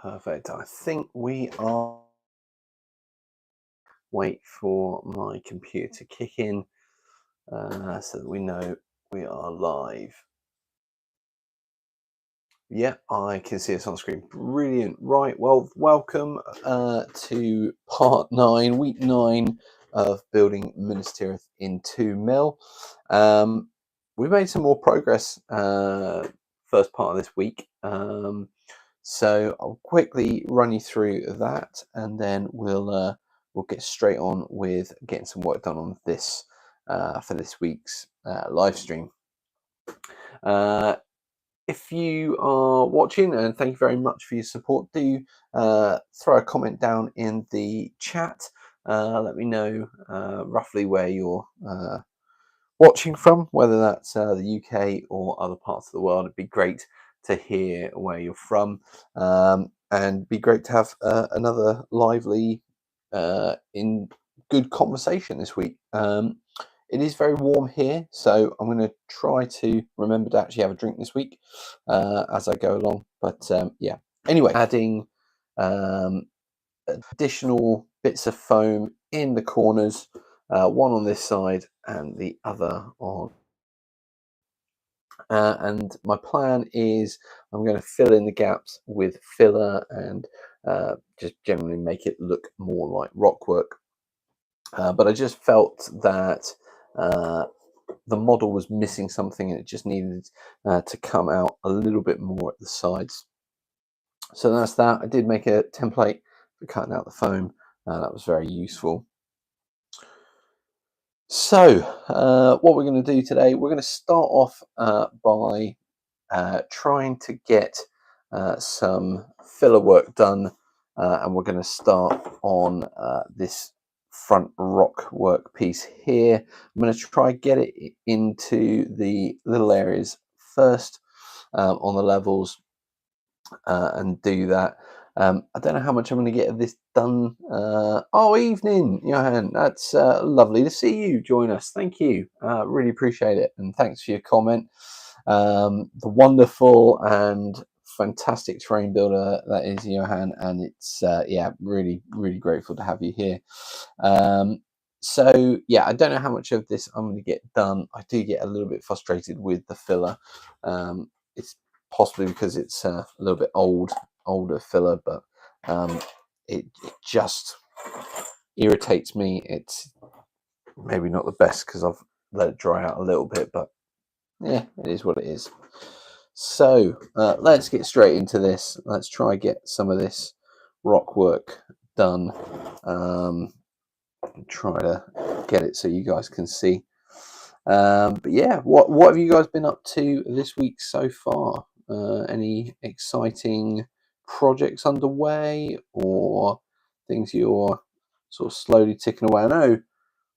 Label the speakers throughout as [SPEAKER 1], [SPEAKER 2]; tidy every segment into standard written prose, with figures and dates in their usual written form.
[SPEAKER 1] Perfect. I think we are. Wait for my computer to kick in so that we know we are live. Yeah, I can see us on screen. Brilliant. Right. Well, welcome to part 9, week 9 of building Minas Tirith in 2 mil. We made some more progress first part of this week. So I'll quickly run you through that, and then we'll get straight on with getting some work done on this for this week's live stream. If you are watching, and thank you very much for your support, do throw a comment down in the chat. Let me know roughly where you're watching from, whether that's the UK or other parts of the world. It'd be great to hear where you're from, and be great to have another lively in good conversation this week. It is very warm here, so I'm going to try to remember to actually have a drink this week as I go along. But yeah, anyway, adding additional bits of foam in the corners, one on this side and the other on. And my plan is I'm going to fill in the gaps with filler and just generally make it look more like rock work. But I just felt that the model was missing something and it just needed to come out a little bit more at the sides. So that's that. I did make a template for cutting out the foam. That was very useful. So what we're going to do today, we're going to start off by trying to get some filler work done, and we're going to start on this front rock work piece here. I'm going to try get it into the little areas first on the levels and do that. I don't know how much I'm going to get of this done. Oh, evening, Johan. That's lovely to see you join us. Thank you. Really appreciate it. And thanks for your comment. The wonderful and fantastic terrain builder that is Johan. And it's, yeah, really, really grateful to have you here. So, yeah, I don't know how much of this I'm going to get done. I do get a little bit frustrated with the filler. It's possibly because it's a little bit older filler, but it just irritates me. It's maybe not the best because I've let it dry out a little bit, but yeah, it is what it is. So let's get straight into this. Let's try get some of this rock work done. Try to get it so you guys can see. But yeah, what have you guys been up to this week so far? Any exciting projects underway or things you're sort of slowly ticking away? I know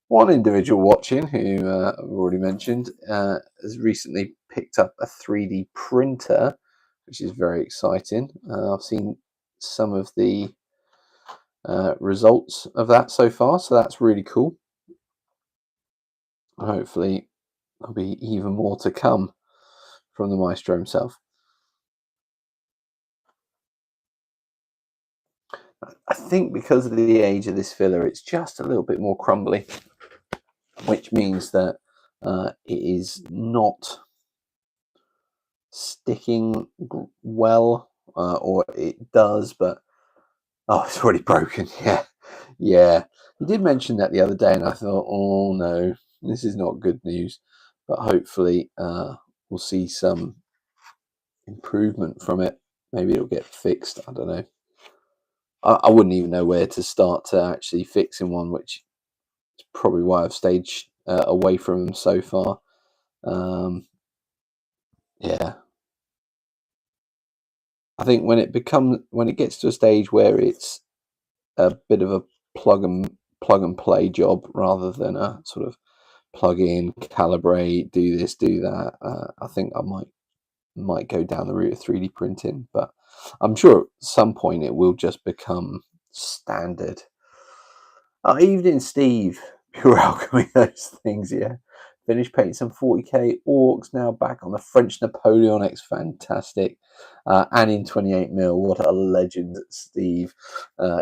[SPEAKER 1] one individual watching who I've already mentioned has recently picked up a 3D printer, which is very exciting. I've seen some of the results of that so far, so that's really cool. Hopefully there'll be even more to come from the maestro himself. I think because of the age of this filler, it's just a little bit more crumbly, which means that it is not sticking well, or it does, but oh, it's already broken. Yeah. You did mention that the other day, and I thought, oh no, this is not good news. But hopefully, we'll see some improvement from it. Maybe it'll get fixed. I don't know. I wouldn't even know where to start to actually fixing one, which is probably why I've stayed away from them so far. Yeah, I think when it gets to a stage where it's a bit of a plug and play job rather than a sort of plug in, calibrate, do this, do that, I think I might go down the route of 3D printing, but I'm sure at some point it will just become standard. Evening, Steve. You're welcoming those things, yeah. Finished painting some 40k orcs, now back on the French Napoleonics. Fantastic. And in 28mm. What a legend, Steve,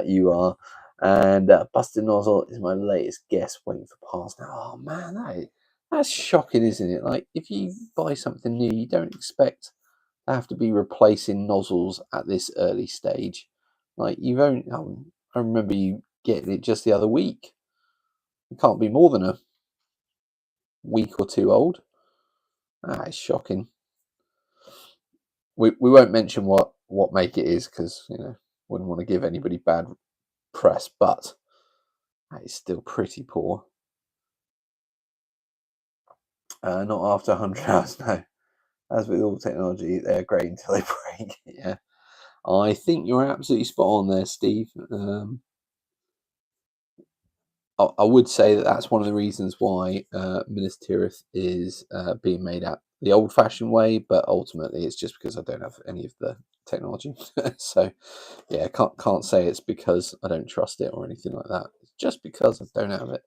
[SPEAKER 1] you are. And Busted Nozzle is my latest guess, waiting for parts now. Oh man, that's shocking, isn't it? Like, if you buy something new, you don't expect to have to be replacing nozzles at this early stage. Like, you've only, I remember you getting it just the other week. It can't be more than a week or two old. It's shocking. We won't mention what make it is, because wouldn't want to give anybody bad press, but that is still pretty poor. Not after 100 hours, no. As with all technology, they're great until they break. Yeah, I think you're absolutely spot on there, Steve. I would say that's one of the reasons why Minas Tirith is being made out the old-fashioned way, but ultimately it's just because I don't have any of the technology. So yeah, can't say it's because I don't trust it or anything like that. It's just because I don't have it.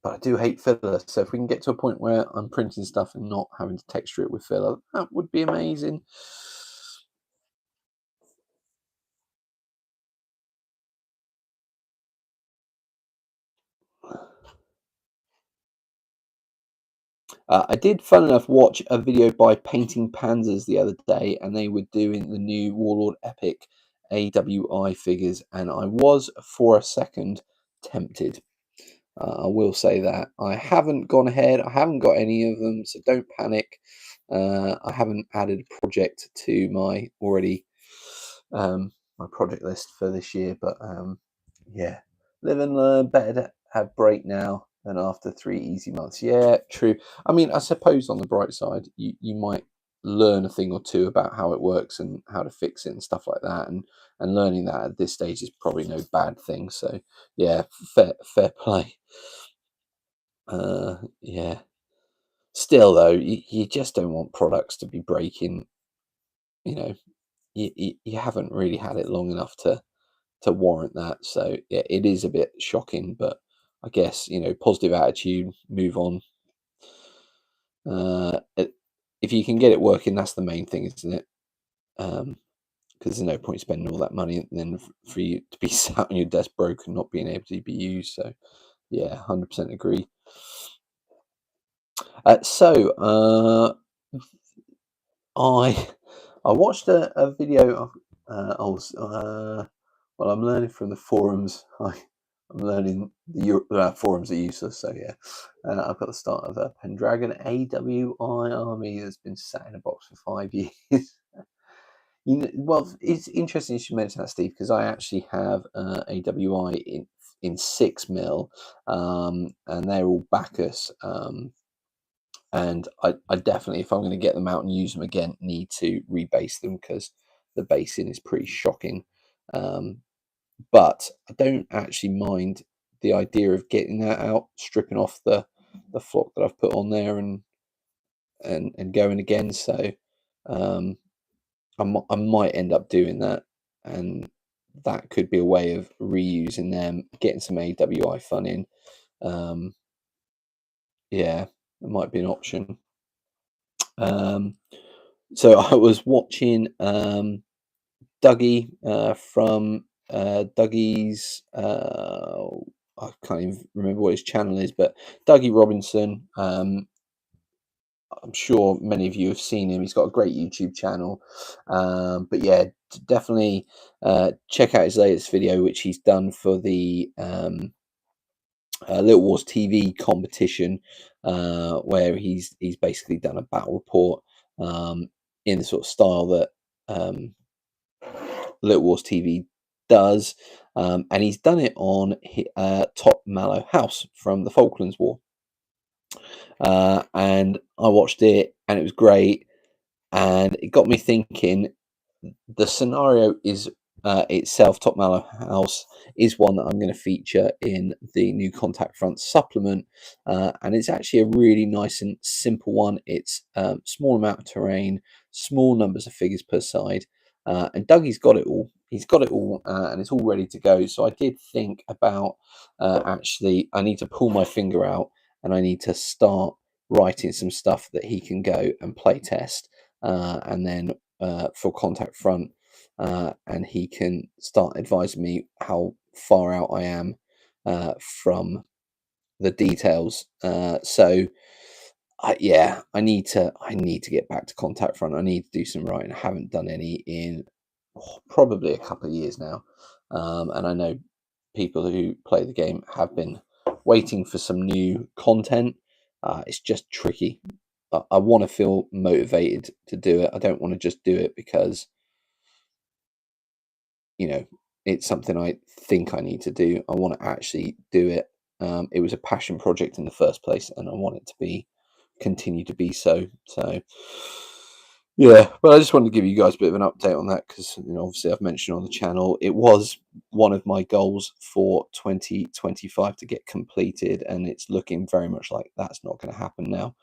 [SPEAKER 1] But I do hate filler, so if we can get to a point where I'm printing stuff and not having to texture it with filler, that would be amazing. I did, fun enough, watch a video by Painting Panzers the other day, and they were doing the new Warlord Epic AWI figures, and I was, for a second, tempted. I will say that. I haven't gone ahead. I haven't got any of them, so don't panic. I haven't added a project to my already my project list for this year, but yeah, live and learn. Better to have break now than after 3 easy months. Yeah, true. I mean, I suppose on the bright side, you might learn a thing or two about how it works and how to fix it and stuff like that, and learning that at this stage is probably no bad thing. So yeah, fair play. Yeah. Still though, you just don't want products to be breaking. You haven't really had it long enough to warrant that. So yeah, it is a bit shocking, but I guess positive attitude, move on. If you can get it working, that's the main thing, isn't it? Because there's no point spending all that money and then for you to be sat on your desk broken, not being able to be used. So yeah, 100% agree. So I watched a video of well, I'm learning from the forums. I'm learning the forums are useless. So yeah, I've got the start of a Pendragon AWI army that's been sat in a box for 5 years. Well, it's interesting you should mention that, Steve, because I actually have AWI in 6mm, and they're all Bacchus. And I definitely, if I'm going to get them out and use them again, need to rebase them, because the basing is pretty shocking. But I don't actually mind the idea of getting that out, stripping off the flock that I've put on there, and going again. So I might end up doing that, and that could be a way of reusing them, getting some AWI fun in. Yeah, it might be an option. So I was watching Dougie from Dougie's. I can't even remember what his channel is, but Dougie Robinson. I'm sure many of you have seen him. He's got a great YouTube channel. But yeah, definitely check out his latest video, which he's done for the Little Wars TV competition, where he's basically done a battle report in the sort of style that Little Wars TV does, and he's done it on Top Mallow House from the Falklands War. And I watched it, and it was great, and it got me thinking. The scenario is itself, Top Mallow House, is one that I'm going to feature in the new Contact Front supplement, and it's actually a really nice and simple one. It's small amount of terrain, small numbers of figures per side, and Dougie's got it all. He's got it all, and it's all ready to go. So I did think about actually, I need to pull my finger out and I need to start writing some stuff that he can go and play test, and then for Contact Front, and he can start advising me how far out I am from the details. So yeah, I need to get back to Contact Front. I need to do some writing. I haven't done any in probably a couple of years now, and I know people who play the game have been waiting for some new content. It's just tricky. I want to feel motivated to do it. I don't want to just do it because, you know, it's something I think I need to do. I want to actually do it. It was a passion project in the first place, and I want it to continue to be so. So yeah, but I just wanted to give you guys a bit of an update on that because, obviously I've mentioned on the channel it was one of my goals for 2025 to get completed, and it's looking very much like that's not going to happen now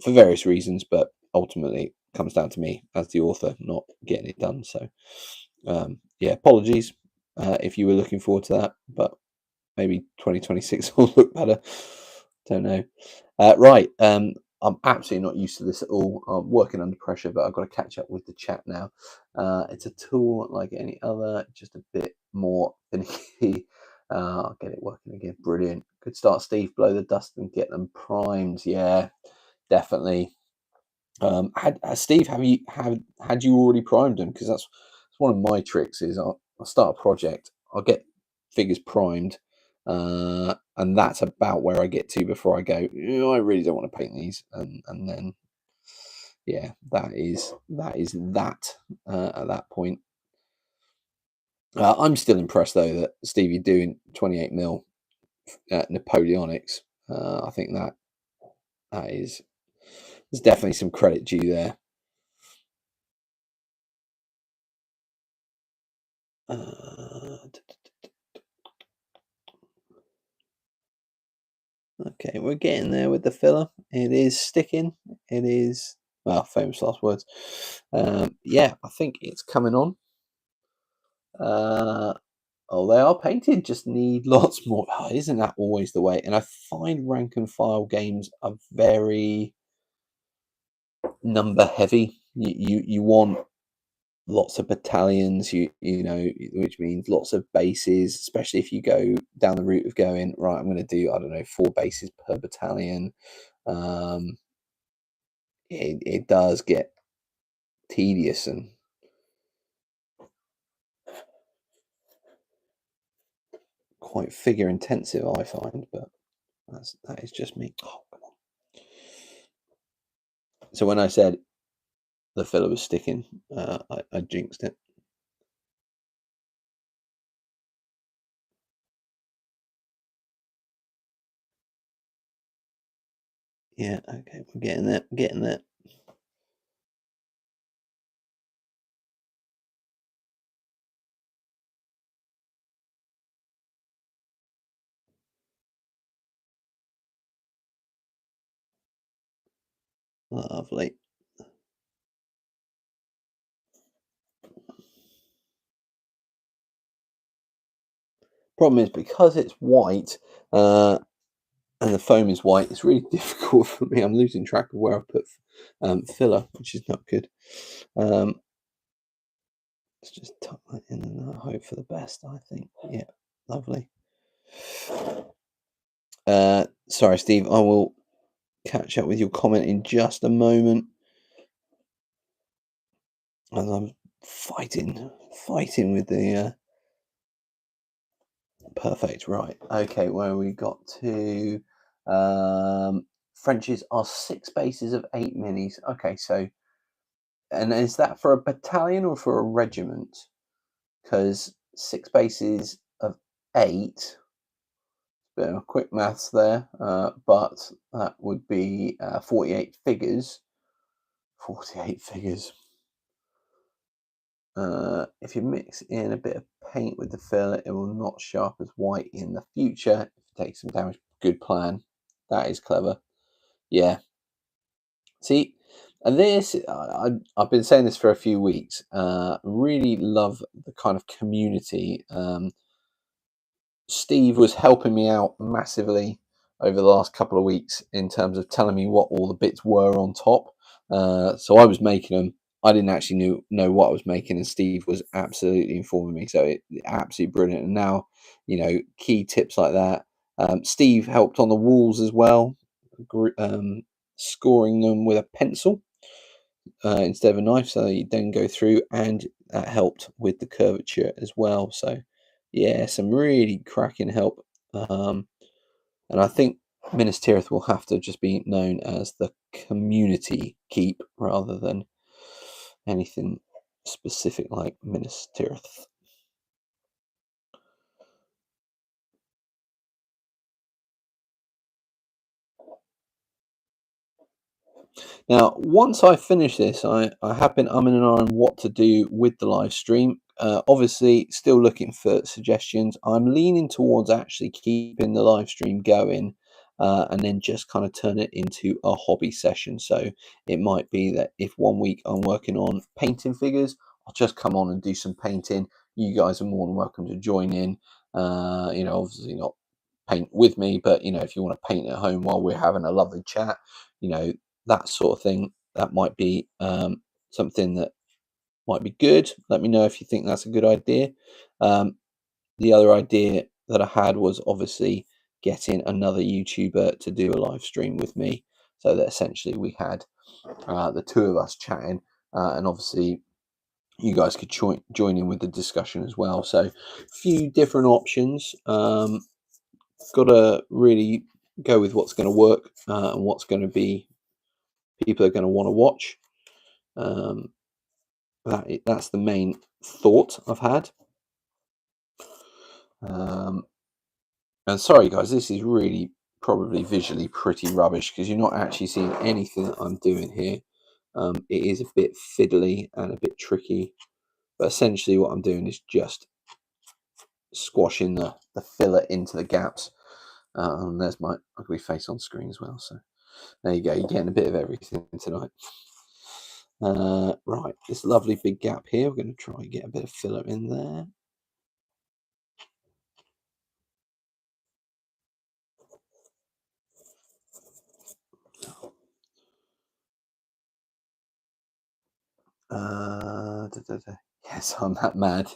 [SPEAKER 1] for various reasons, but ultimately it comes down to me as the author not getting it done. So yeah, apologies if you were looking forward to that, but maybe 2026 will look better. Don't know. Right. I'm absolutely not used to this at all. I'm working under pressure, but I've got to catch up with the chat now. It's a tool like any other, just a bit more finicky. I'll get it working again. Brilliant. Good start, Steve. Blow the dust and get them primed. Yeah, definitely. Steve, had you already primed them? Because that's one of my tricks. Is I'll start a project, I'll get figures primed, and that's about where I get to before I go, I really don't want to paint these, and then yeah, that is that at that point. I'm still impressed though that Stevie doing 28mm Napoleonics. I think that is, there's definitely some credit due there. Okay, we're getting there with the filler. It is sticking. It is, well, famous last words. Yeah, I think it's coming on. Oh, they are painted, just need lots more. Oh, isn't that always the way? And I find rank and file games are very number heavy. You want lots of battalions, which means lots of bases, especially if you go down the route of going, right, I'm going to do, I don't know, 4 bases per battalion. It does get tedious and quite figure intensive, I find, but that is just me. Oh, come on. So when I said the filler was sticking, I jinxed it. Yeah, okay, we're getting there. Lovely. Problem is, because it's white, and the foam is white, it's really difficult for me. I'm losing track of where I put filler, which is not good. Let's just tuck that in and hope for the best, I think. Yeah, lovely. Sorry, Steve, I will catch up with your comment in just a moment. As I'm fighting with the perfect. Right. Okay, where we got to, Frenches are 6 bases of 8 minis. Okay, so, and is that for a battalion or for a regiment? Because 6 bases of 8, bit of quick maths there, but that would be 48 figures. 48 figures. If you mix in a bit of paint with the filler, it will not show up as white in the future. If you take some damage, good plan. That is clever. Yeah. See, and this, I've been saying this for a few weeks. Really love the kind of community. Steve was helping me out massively over the last couple of weeks in terms of telling me what all the bits were on top. So I was making them. I didn't actually know what I was making, and Steve was absolutely informing me. So absolutely brilliant. And now, key tips like that. Steve helped on the walls as well, scoring them with a pencil instead of a knife, so you then go through, and that helped with the curvature as well. So yeah, some really cracking help. And I think Minas Tirith will have to just be known as the community keep rather than anything specific like Minas Tirith. Now, once I finish this, I have been umming and ahhing what to do with the live stream. Obviously, still looking for suggestions. I'm leaning towards actually keeping the live stream going and then just kind of turn it into a hobby session. So it might be that if one week I'm working on painting figures, I'll just come on and do some painting. You guys are more than welcome to join in. Obviously not paint with me, but if you want to paint at home while we're having a lovely chat, that sort of thing, that might be something that might be good. Let me know if you think that's a good idea. The other idea that I had was obviously getting another YouTuber to do a live stream with me, so that essentially we had the two of us chatting, and obviously you guys could join in with the discussion as well. So a few different options. Got to really go with what's going to work and what's going to be people are going to want to watch. That's the main thought I've had. And sorry guys, this is really probably visually pretty rubbish because you're not actually seeing anything that I'm doing here. It is a bit fiddly and a bit tricky, but essentially what I'm doing is just squashing the filler into the gaps. And there's my ugly face on screen as well. So there you go, you're getting a bit of everything tonight. Right, this lovely big gap here, we're going to try and get a bit of filler in there. Yes, I'm that mad.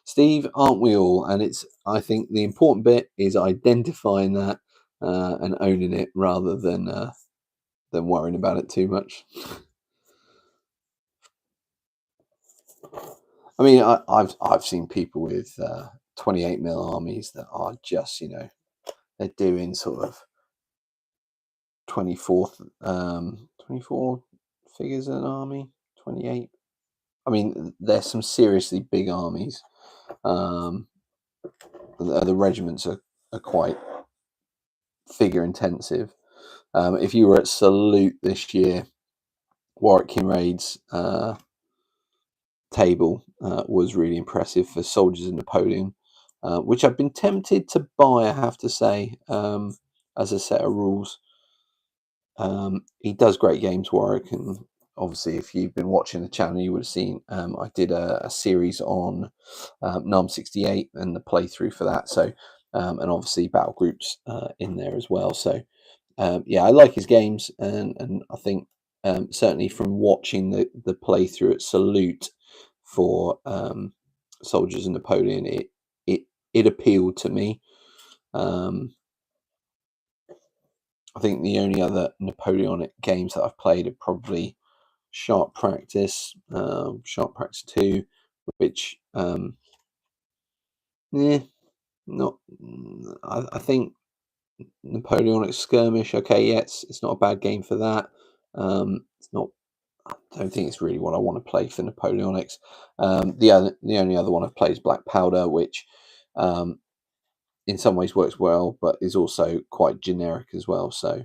[SPEAKER 1] Steve, aren't we all? And I think the important bit is identifying that and owning it rather than worrying about it too much. I mean, I've seen people with 28mm armies that are just they're doing sort of 24 figures an army, 28. I mean, there's some seriously big armies. The regiments are quite figure intensive. If you were at Salute this year, Warwick Kinraid's table was really impressive for Soldiers of Napoleon, which I've been tempted to buy, I have to say, as a set of rules. He does great games, Warwick, and obviously if you've been watching the channel you would have seen I did a series on NARM 68 and the playthrough for that, so and obviously battle groups in there as well. So yeah, I like his games, and I think certainly from watching the playthrough at Salute for Soldiers of Napoleon, it appealed to me. I think the only other Napoleonic games that I've played are probably Sharp Practice, Sharp Practice 2, which not. I think Napoleonic Skirmish. Okay, yeah, it's not a bad game for that. It's not. I don't think it's really what I want to play for Napoleonics. The only other one I've played is Black Powder, which in some ways works well, but is also quite generic as well. So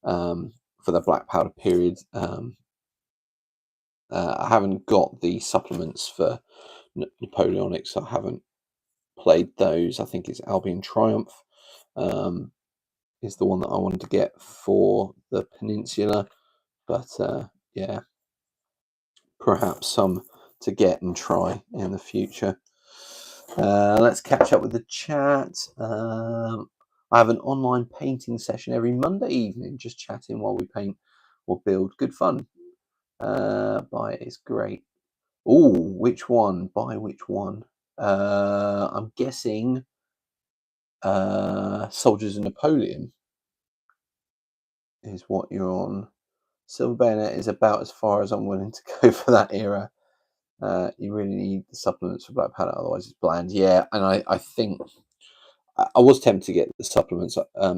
[SPEAKER 1] for the Black Powder period, I haven't got the supplements for Napoleonics. So I haven't played those. I think it's Albion Triumph is the one that I wanted to get for the Peninsula, but yeah, perhaps some to get and try in the future. Let's catch up with the chat. I have an online painting session every Monday evening, just chatting while we paint or build. Good fun. Buy it is great. Oh, which one? Buy which one? I'm guessing Soldiers of Napoleon is what you're on. Silver Bayonet is about as far as I'm willing to go for that era. You really need the supplements for Black Panther, otherwise it's bland. Yeah, and I think I was tempted to get the supplements,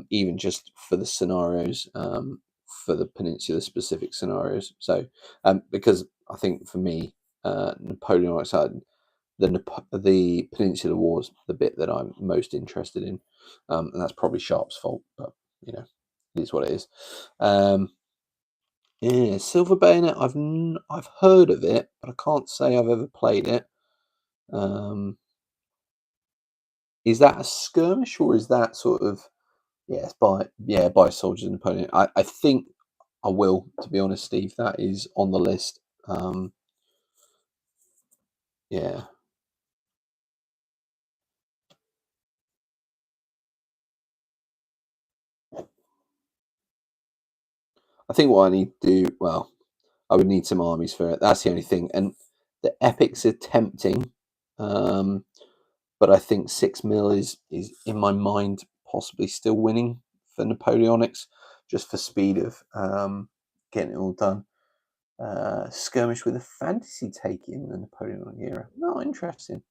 [SPEAKER 1] even just for the scenarios, for the Peninsula specific scenarios. So, because I think for me, Napoleonic side, the Peninsula Wars, the bit that I'm most interested in, and that's probably Sharp's fault, but you know, it is what it is. Yeah, Silver Bayonet. I've heard of it, but I can't say I've ever played it. Is that a skirmish or is that sort of by Soldiers of Napoleon? I think I will, to be honest, Steve. That is on the list. Yeah. I think what I need to do, well, I would need some armies for it. That's the only thing. And the epics are tempting. But I think 6 mil is in my mind possibly still winning for Napoleonics, just for speed of getting it all done. Skirmish with a fantasy take in the Napoleonic era. No, interesting.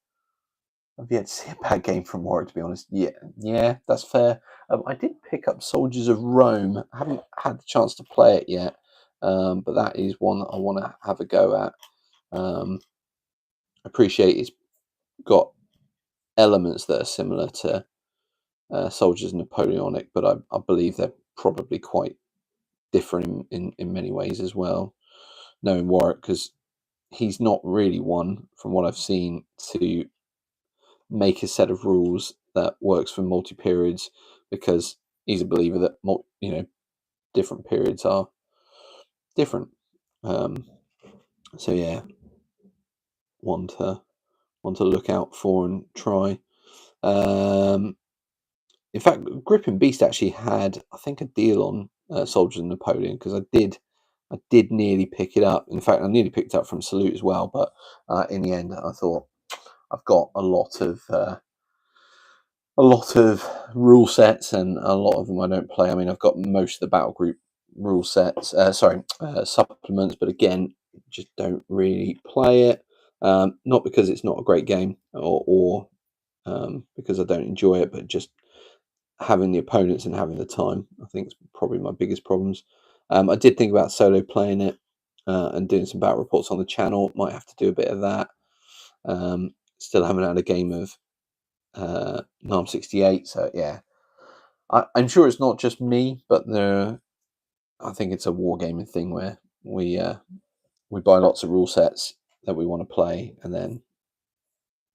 [SPEAKER 1] I've yet to see a bad game from Warwick, to be honest. Yeah, that's fair. I did pick up Soldiers of Rome. I haven't had the chance to play it yet, but that is one that I want to have a go at. I appreciate it's got elements that are similar to Soldiers Napoleonic, but I believe they're probably quite different in many ways as well. Knowing Warwick, because he's not really one, from what I've seen, to make a set of rules that works for multi periods, because he's a believer that different periods are different. So yeah, one to look out for and try. In fact, Gripping Beast actually had, I think, a deal on Soldiers of Napoleon, because I did nearly pick it up. In fact, I nearly picked it up from Salute as well, but in the end, I thought I've got a lot of rule sets, and a lot of them I don't play. I mean, I've got most of the battle group rule sets, supplements, but again, just don't really play it. Not because it's not a great game, or because I don't enjoy it, but just having the opponents and having the time, I think, is probably my biggest problems. I did think about solo playing it and doing some battle reports on the channel. Might have to do a bit of that. Still haven't had a game of NARM 68, so yeah. I'm sure it's not just me, but I think it's a wargaming thing where we buy lots of rule sets that we want to play, and then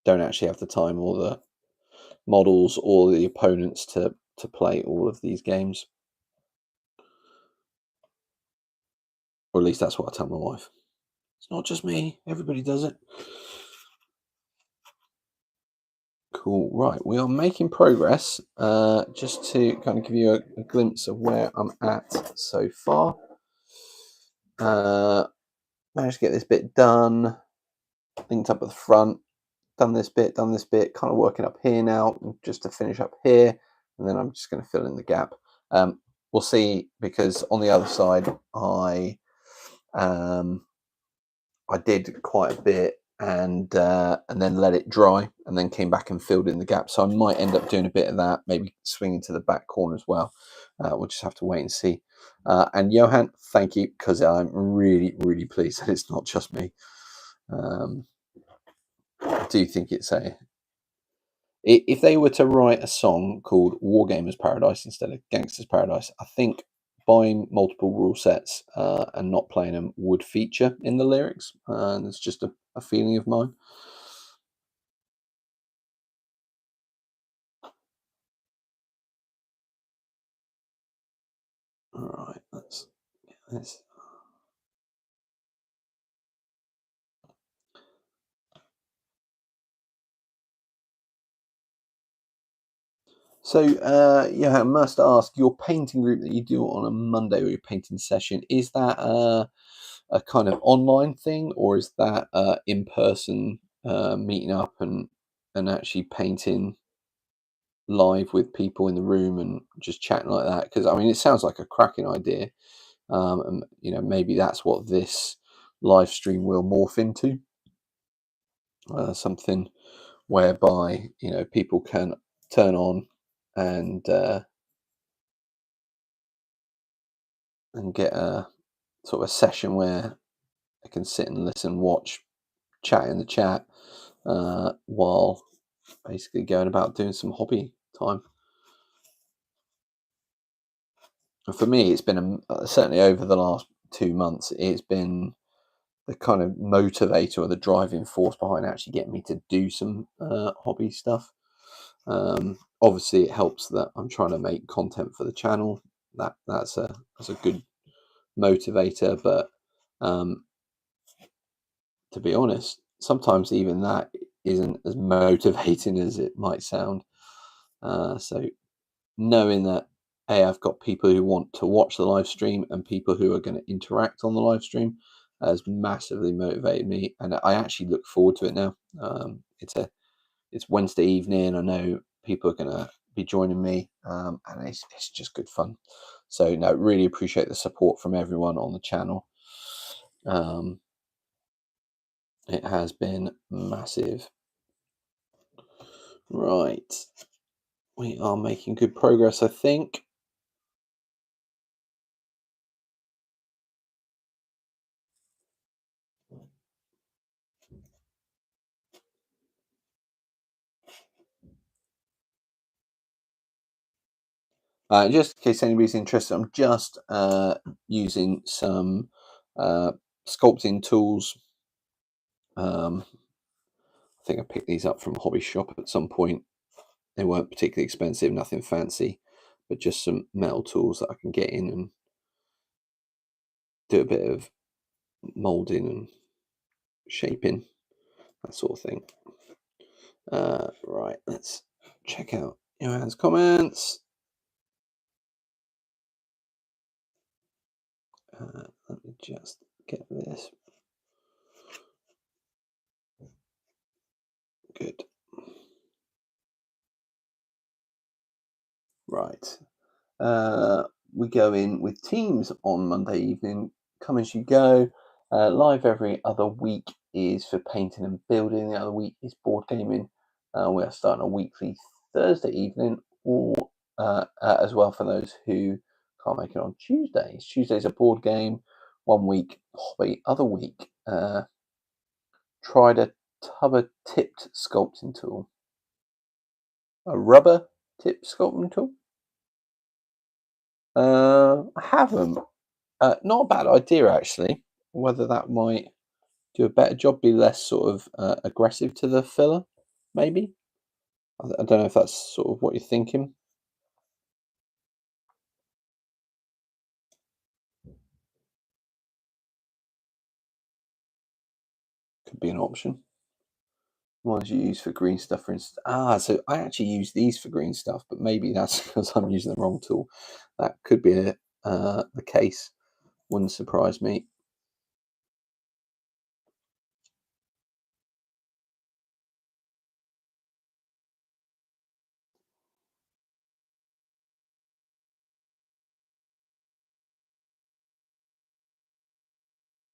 [SPEAKER 1] don't actually have the time or the models or the opponents to play all of these games. Or at least that's what I tell my wife. It's not just me, everybody does it. Cool. Right, we are making progress. Just to kind of give you a glimpse of where I'm at so far. Managed to get this bit done, linked up at the front, done this bit, kind of working up here now, just to finish up here, and then I'm just going to fill in the gap. We'll see, because on the other side, I did quite a bit, and then let it dry, and then came back and filled in the gap. So I might end up doing a bit of that, maybe swinging to the back corner as well. We'll just have to wait and see. And Johan, thank you, because I'm really, really pleased that it's not just me. I do think it's if they were to write a song called Wargamers Paradise instead of Gangsters Paradise, I think buying multiple rule sets and not playing them would feature in the lyrics. And it's just a feeling of mine. All right, let's get this. So, yeah, I must ask, your painting group that you do on a Monday, or your painting session, is that a kind of online thing, or is that in person, meeting up and actually painting live with people in the room and just chatting like that? Because I mean, it sounds like a cracking idea, and maybe that's what this live stream will morph into, something whereby people can turn on and get a sort of a session where I can sit and listen, watch, chat in the chat, while basically going about doing some hobby time. And for me, it's been certainly over the last 2 months, it's been the kind of motivator or the driving force behind actually getting me to do some hobby stuff. Obviously, it helps that I'm trying to make content for the channel. That's a good motivator, but to be honest, sometimes even that isn't as motivating as it might sound. So knowing that I've got people who want to watch the live stream and people who are going to interact on the live stream has massively motivated me, and I actually look forward to it now. It's Wednesday evening. I know people are going to be joining me, and it's just good fun. So no, really appreciate the support from everyone on the channel. It has been massive. Right, we are making good progress, I think. Just in case anybody's interested, I'm just using some sculpting tools. I think I picked these up from a hobby shop at some point. They weren't particularly expensive, nothing fancy, but just some metal tools that I can get in and do a bit of molding and shaping, that sort of thing. Right, let's check out Johan's comments. Let me just get this. Good. Right. We go in with teams on Monday evening. Come as you go. Live every other week is for painting and building. The other week is board gaming. We are starting a weekly Thursday evening, or as well for those who can't make it on Tuesdays. Tuesdays a board game. 1 week hobby. Other week, tried a tubber tipped sculpting tool. A rubber tipped sculpting tool. I haven't. Not a bad idea, actually. Whether that might do a better job, be less sort of aggressive to the filler, maybe. I don't know if that's sort of what you're thinking. Could be an option. Ones you use for green stuff, for instance. So I actually use these for green stuff, but maybe that's because I'm using the wrong tool. That could be the case. Wouldn't surprise me.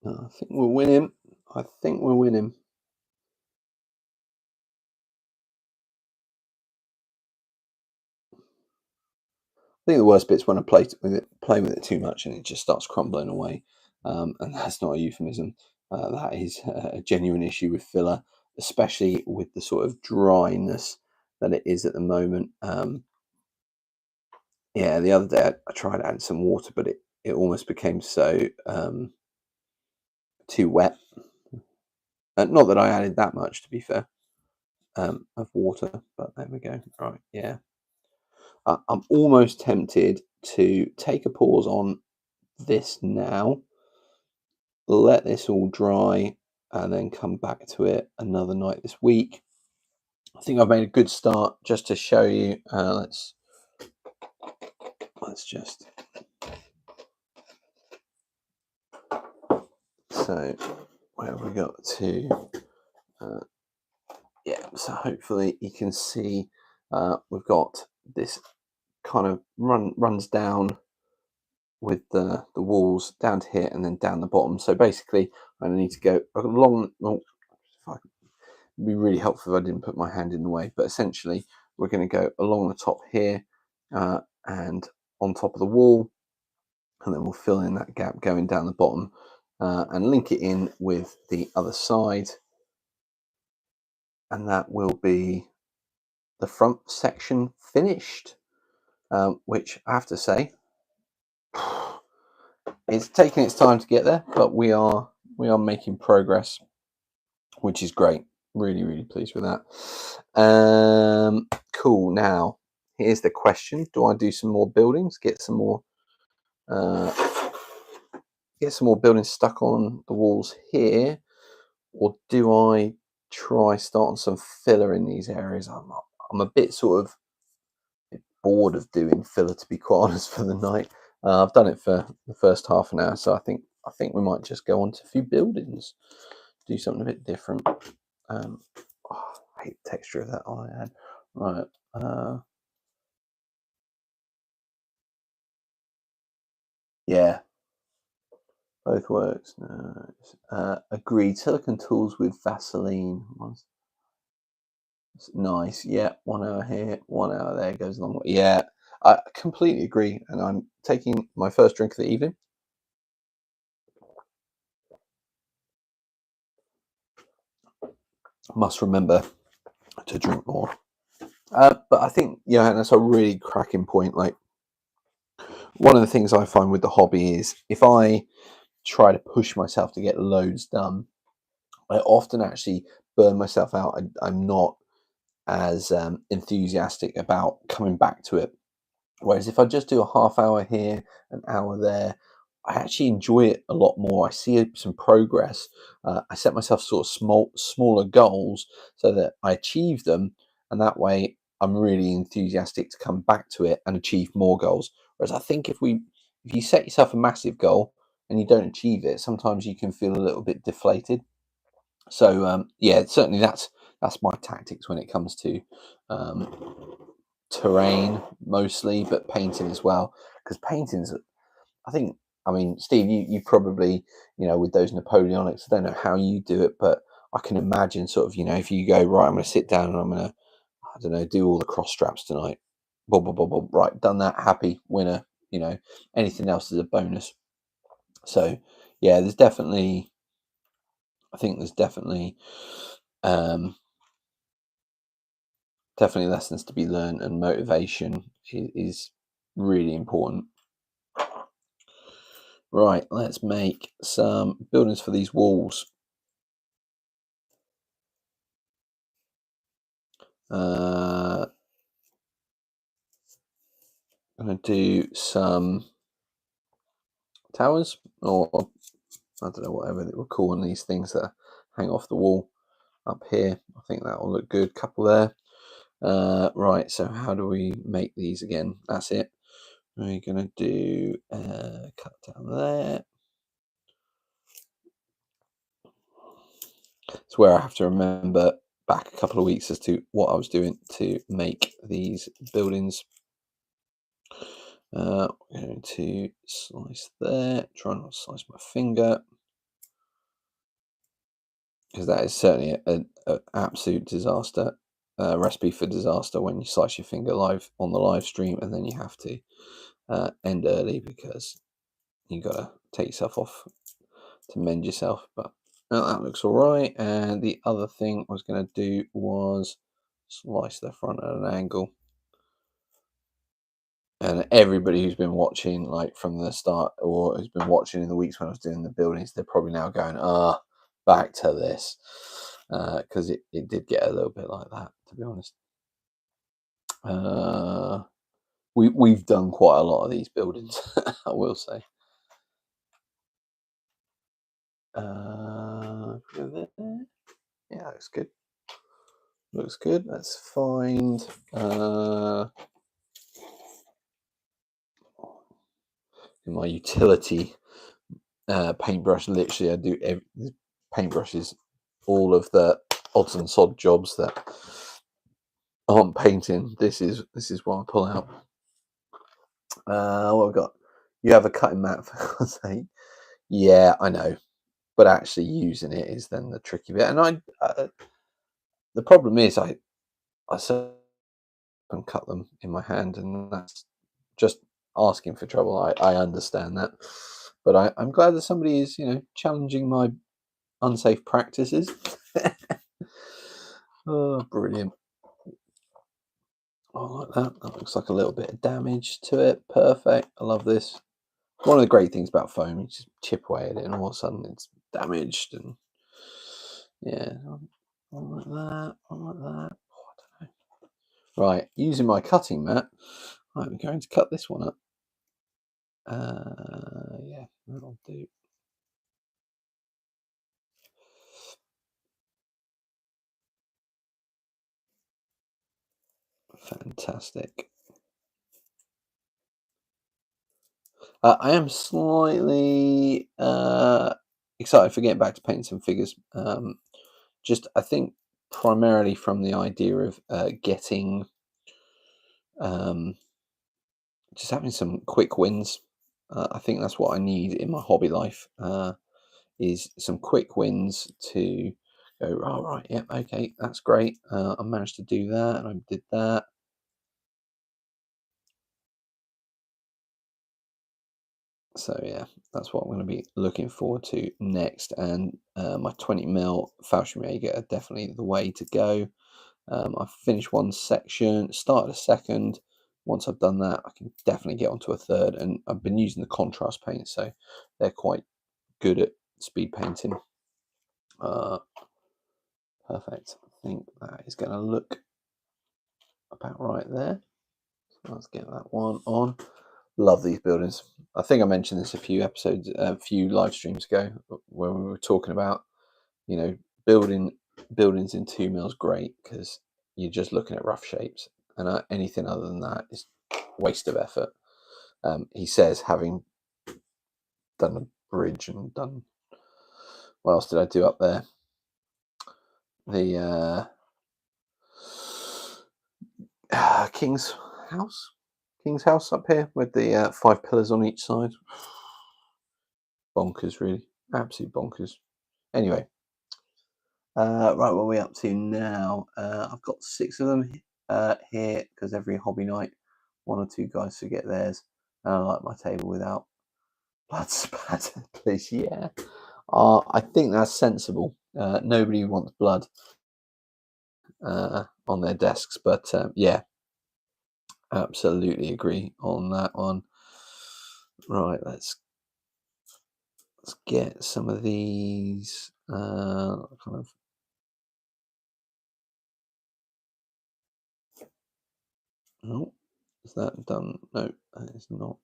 [SPEAKER 1] I think we're winning. I think we're winning. I think the worst bit's when I play with it too much and it just starts crumbling away, and that's not a euphemism. That is a genuine issue with filler, especially with the sort of dryness that it is at the moment. Yeah, the other day I tried adding some water, but it almost became so too wet. Not that I added that much, to be fair, of water, but there we go. Right, yeah. I'm almost tempted to take a pause on this now, let this all dry, and then come back to it another night this week. I think I've made a good start just to show you. Let's let's just, so where have we got to? Yeah, so hopefully you can see we've got this kind of runs down with the walls down to here and then down the bottom. So basically I need to go along. Well, it'd be really helpful if I didn't put my hand in the way, but essentially we're going to go along the top here and on top of the wall, and then we'll fill in that gap going down the bottom and link it in with the other side, and that will be the front section finished, which I have to say it's taking its time to get there, but we are making progress, which is great. Really pleased with that. Cool. Now here's the question: do I do some more buildings, get some more buildings stuck on the walls here, or do I try starting some filler in these areas? I'm a bit sort of bored of doing filler, to be quite honest, for the night. I've done it for the first half an hour, so I think we might just go on to a few buildings, do something a bit different. I hate the texture of that I had. Right. Yeah, both works. No, agreed. Silicone tools with Vaseline. Nice. Yeah, 1 hour here, 1 hour there, goes a long way. Yeah, I completely agree. And I'm taking my first drink of the evening. Must remember to drink more. But I think, yeah, and that's a really cracking point. Like, one of the things I find with the hobby is if I try to push myself to get loads done, I often actually burn myself out. I'm not as enthusiastic about coming back to it. Whereas if I just do a half hour here, an hour there, I actually enjoy it a lot more. I see some progress. I set myself sort of smaller goals so that I achieve them, and that way I'm really enthusiastic to come back to it and achieve more goals. Whereas I think if you set yourself a massive goal and you don't achieve it, sometimes you can feel a little bit deflated. So yeah, certainly that's my tactics when it comes to terrain mostly, but painting as well. Because painting's, I mean, Steve, you probably, with those Napoleonics, I don't know how you do it, but I can imagine sort of, if you go, right, I'm going to sit down and I'm going to, I don't know, do all the cross straps tonight. Bob, bob, bob, bob, right, done that, happy, winner. Anything else is a bonus. So yeah, there's definitely, I think there's definitely lessons to be learned, and motivation is really important. Right, let's make some buildings for these walls. I'm going to do some towers, or I don't know, whatever we're calling these things that hang off the wall up here. I think that will look good. Couple there. Right, so how do we make these again? That's it. We're going to do cut down there. It's where I have to remember back a couple of weeks as to what I was doing to make these buildings. We're going to slice there, try not to slice my finger, because that is certainly an absolute disaster, recipe for disaster when you slice your finger live on the live stream and then you have to end early because you got to take yourself off to mend yourself. But that looks all right. And the other thing I was going to do was slice the front at an angle. And everybody who's been watching, like from the start, or who's been watching in the weeks when I was doing the buildings, they're probably now going, back to this, because it did get a little bit like that, to be honest. We've done quite a lot of these buildings, I will say. Yeah, looks good. Looks good. Let's find my utility paintbrush. Literally, I do paintbrushes, all of the odds and sod jobs that aren't painting. This is what I pull out. What we've got? You have a cutting mat, for God's sake. Yeah, I know, but actually using it is then the tricky bit. And the problem is I and cut them in my hand, and that's just asking for trouble. I understand that, but I'm glad that somebody is, challenging my unsafe practices. Oh, brilliant. I like that. That looks like a little bit of damage to it. Perfect. I love this. One of the great things about foam, you just chip away at it and all of a sudden it's damaged. And yeah, I like that. I like that. Oh, I don't know. Right, using my cutting mat, I'm going to cut this one up. Yeah, that'll do. Fantastic. I am slightly excited for getting back to painting some figures. Just, I think, primarily from the idea of getting, just having some quick wins. I think that's what I need in my hobby life, is some quick wins to go, oh, right, yeah, okay, that's great. I managed to do that, and I did that. So yeah, that's what I'm going to be looking forward to next. And my 20mm Fallschirmjäger are definitely the way to go. I've finished one section, started a second. Once I've done that, I can definitely get onto a third. And I've been using the contrast paint, so they're quite good at speed painting. Perfect. I think that is going to look about right there. So let's get that one on. Love these buildings. I think I mentioned this a few live streams ago, when we were talking about, building buildings in 2mm is great because you're just looking at rough shapes, and anything other than that is waste of effort. He says, having done a bridge and done, what else did I do up there? The King's house up here with the 5 pillars on each side. Bonkers, really. Absolute bonkers. Anyway, right, what are we up to now? I've got 6 of them here, because every hobby night, 1 or 2 guys forget theirs. And I like my table without blood spatter, please. Yeah. I think that's sensible. Nobody wants blood on their desks, but yeah, absolutely agree on that one. Right, let's get some of these kind of. Oh, is that done? No, that is not.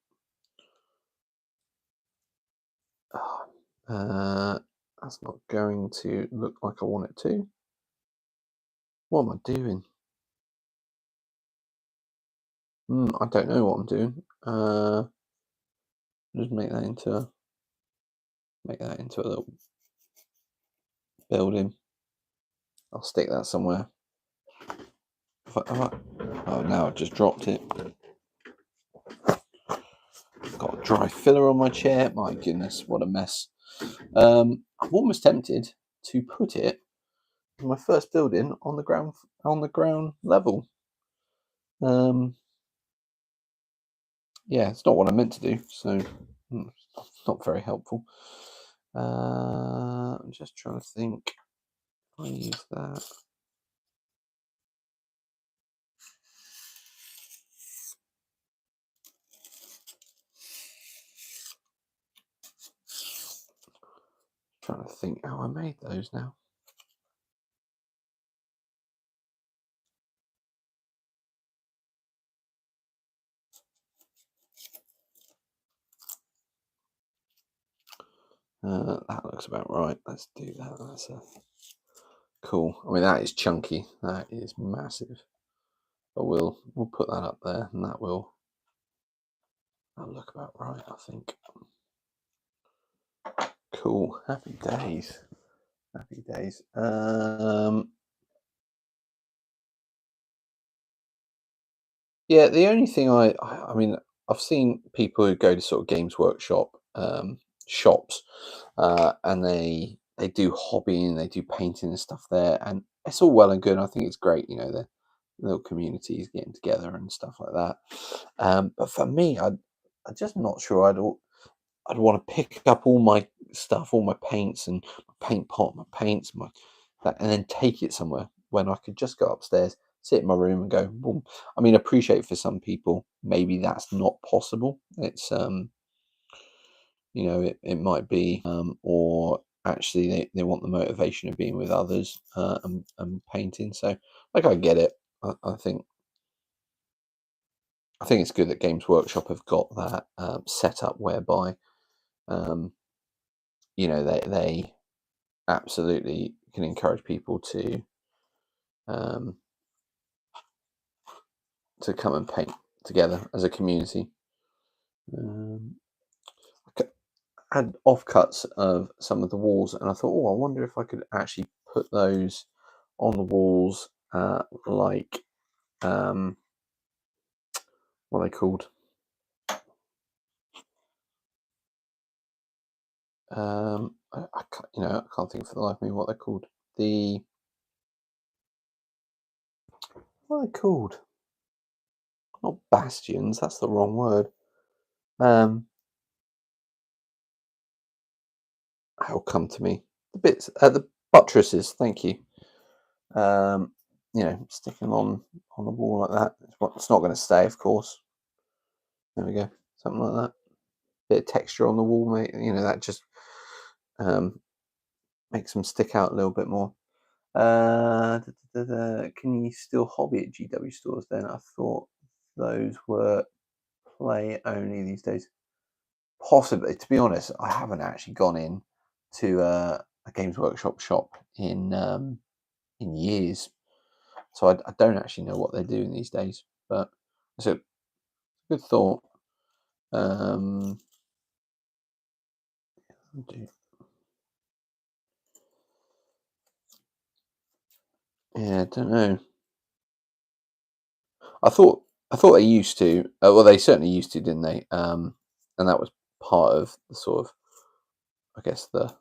[SPEAKER 1] That's not going to look like I want it to. What am I doing? I don't know what I'm doing. Just make that into a little building. I'll stick that somewhere. Oh, now I've just dropped it. Got a dry filler on my chair. My goodness, what a mess. I'm almost tempted to put it in my first building on the ground level. Yeah, it's not what I meant to do, so it's not very helpful. I'm just trying to think. I use that. Trying to think how I made those now. That looks about right. Let's do that. That's cool. I mean, that is chunky. That is massive. But we'll put that up there, and that will That'll look about right, I think. Cool. Happy days. Happy days. Yeah, the only thing I mean, I've seen people who go to sort of Games Workshop shops, and they do hobbying, they do painting and stuff there, and it's all well and good. I think it's great, you know, the little communities getting together and stuff like that. But for me, I'm just not sure I'd want to pick up all my stuff, all my paints and my paint pot, my paints, my that, and then take it somewhere when I could just go upstairs, sit in my room, and go boom. I mean, appreciate for some people, maybe that's not possible. It's you know, it might be, or actually they want the motivation of being with others and painting. So, like, I get it. I think it's good that Games Workshop have got that set up whereby um, you know they absolutely can encourage people um, to come and paint together as a community. Um, I had offcuts of some of the walls, and I thought, oh, I wonder if I could actually put those on the walls, like what are they called? I can't, you know, I can't think for the life of me what they're called. What are they called? Not bastions. That's the wrong word. Um, it'll come to me. The bits, the buttresses. Thank you. Um, you know, sticking on the wall like that. It's not going to stay, of course. There we go. Something like that. Bit of texture on the wall, mate. You know, that just um, makes them stick out a little bit more. Can you still hobby at GW stores then? I thought those were play only these days. Possibly, to be honest, I haven't actually gone in to a Games Workshop shop in years, so I don't actually know what they're doing these days. But it's a good thought. Um, yeah, I don't know. I thought they used to. Well, they certainly used to, didn't they? And that was part of the sort of, I guess, the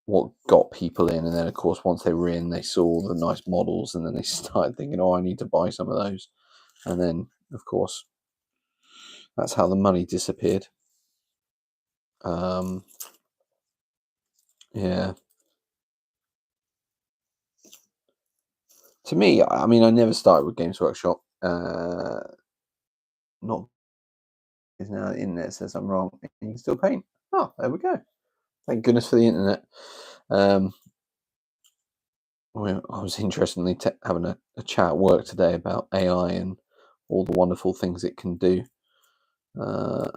[SPEAKER 1] what got people in. And then, of course, once they were in, they saw the nice models, and then they started thinking, "Oh, I need to buy some of those." And then, of course, that's how the money disappeared. Um, yeah. To me, I mean, I never started with Games Workshop. Not because now the internet says I'm wrong. And you can still paint. Oh, there we go. Thank goodness for the internet. Um, well, I was interestingly having a chat at work today about AI and all the wonderful things it can do. Uh,